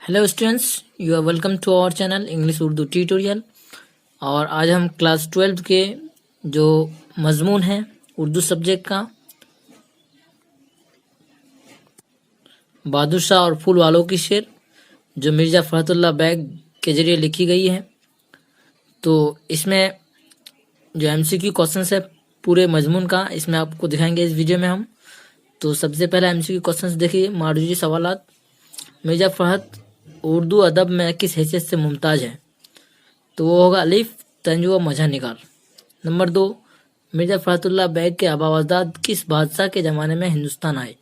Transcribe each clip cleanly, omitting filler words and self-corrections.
Hello students, you are welcome to our channel English Urdu tutorial. और आज हम class 12 के जो मजमून है उर्दू सब्जेक्ट का, बहादुर शाह और फूल वालों की शेर, जो मिर्ज़ा फ़खरुल्लाह बैग के जरिए लिखी गई है, तो इसमें जो MCQ क्वेश्चंस है पूरे मजमून का इसमें आपको दिखाएंगे इस वीडियो में हम। तो सबसे पहला MCQ क्वेश्चंस देखिए, मारूजी सवालात। मिर्ज़ा फ़खर उर्दू अदब में किस हैसियत से मुमताज़ है? तो वो होगा अलिफ तंज व मजह निगार। नंबर 2, मिर्ज़ा फ़खरुल्लाह बैग के आबावजाद किस बादशाह के ज़माने में हिंदुस्तान आए?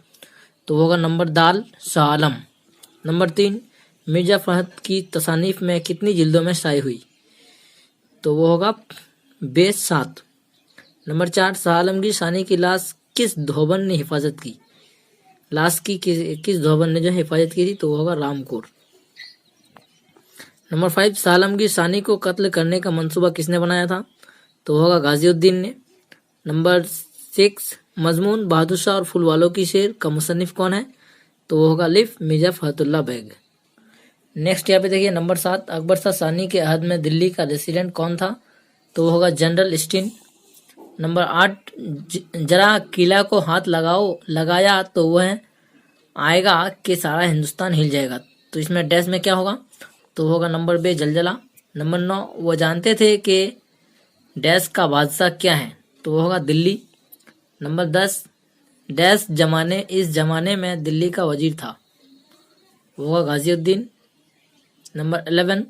तो वो होगा नंबर दाल शाह आलम। नंबर 3, मिर्ज़ा फ़खर की तसानीफ में कितनी जिल्दों में शाये हुई? तो वो होगा 7। नंबर 4, शाह आलमगीर शानी की लाश किस धोबन ने हिफाजत की? लाश की किस धोबन ने जो हिफाजत की थी? तो वो होगा रामकोर। नंबर 5, शाह आलमगीर शानी को कत्ल करने का मंसूबा किसने बनाया था? तो होगा गाजिउद्दीन ने। नंबर 6, मजमून बहादुर शाह और फूल वालों की शेर का मुसन्निफ कौन है? तो वो होगा अलिफ मिर्ज़ा फ़खरुल्लाह बैग। नेक्स्ट यहाँ पे देखिए नंबर 7, अकबर शाह सानी के अहद में दिल्ली का रेसिडेंट कौन था? तो वो होगा जनरल स्टीन। नंबर 8, जरा किला को हाथ लगाया तो वह आएगा कि सारा हिंदुस्तान हिल जाएगा। तो इसमें डैश में क्या होगा? तो होगा नंबर बे जलजला। नंबर 9, वो जानते थे कि डैश का बादशाह क्या है? तो वो होगा दिल्ली। नंबर 10, डैश इस जमाने में दिल्ली का वजीर था? वो होगा गाजिउद्दीन। नंबर 11,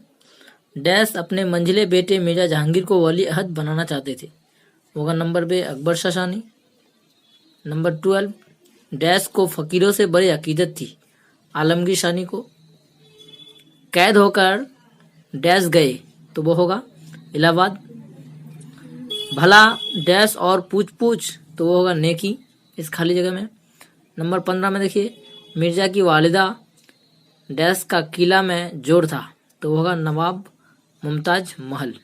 डैश अपने मंझले बेटे मिर्जा जहांगीर को वली अहद बनाना चाहते थे? होगा नंबर बे अकबर शाह सानी। नंबर 12, डैश को फकीरों से बड़ी अकीदत थी आलमगीर शानी को? कैद होकर डैश गए? तो वो होगा इलाहाबाद। भला डैश और पूछ पूछ? तो वो होगा नेकी इस खाली जगह में। नंबर 15 में देखिए, मिर्जा की वालिदा डैश का किला में जोड़ था? तो वो होगा नवाब मुमताज महल।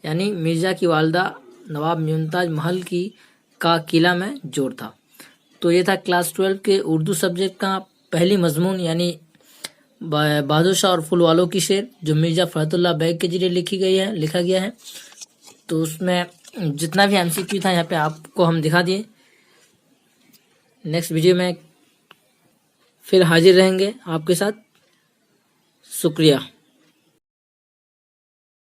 यानी मिर्जा की वालिदा नवाब मुमताज महल की का किला में जोड़ था। तो ये था क्लास 12 के उर्दू सब्जेक्ट का पहली मजमून, यानी बहादुर शाह और फूल वालों की शेर, जो मिर्ज़ा फ़खरुल्लाह बैग के जरिए लिखा गया है। तो उसमें जितना भी MCQ था यहाँ पे आपको हम दिखा दिए। नेक्स्ट वीडियो में फिर हाजिर रहेंगे आपके साथ। शुक्रिया।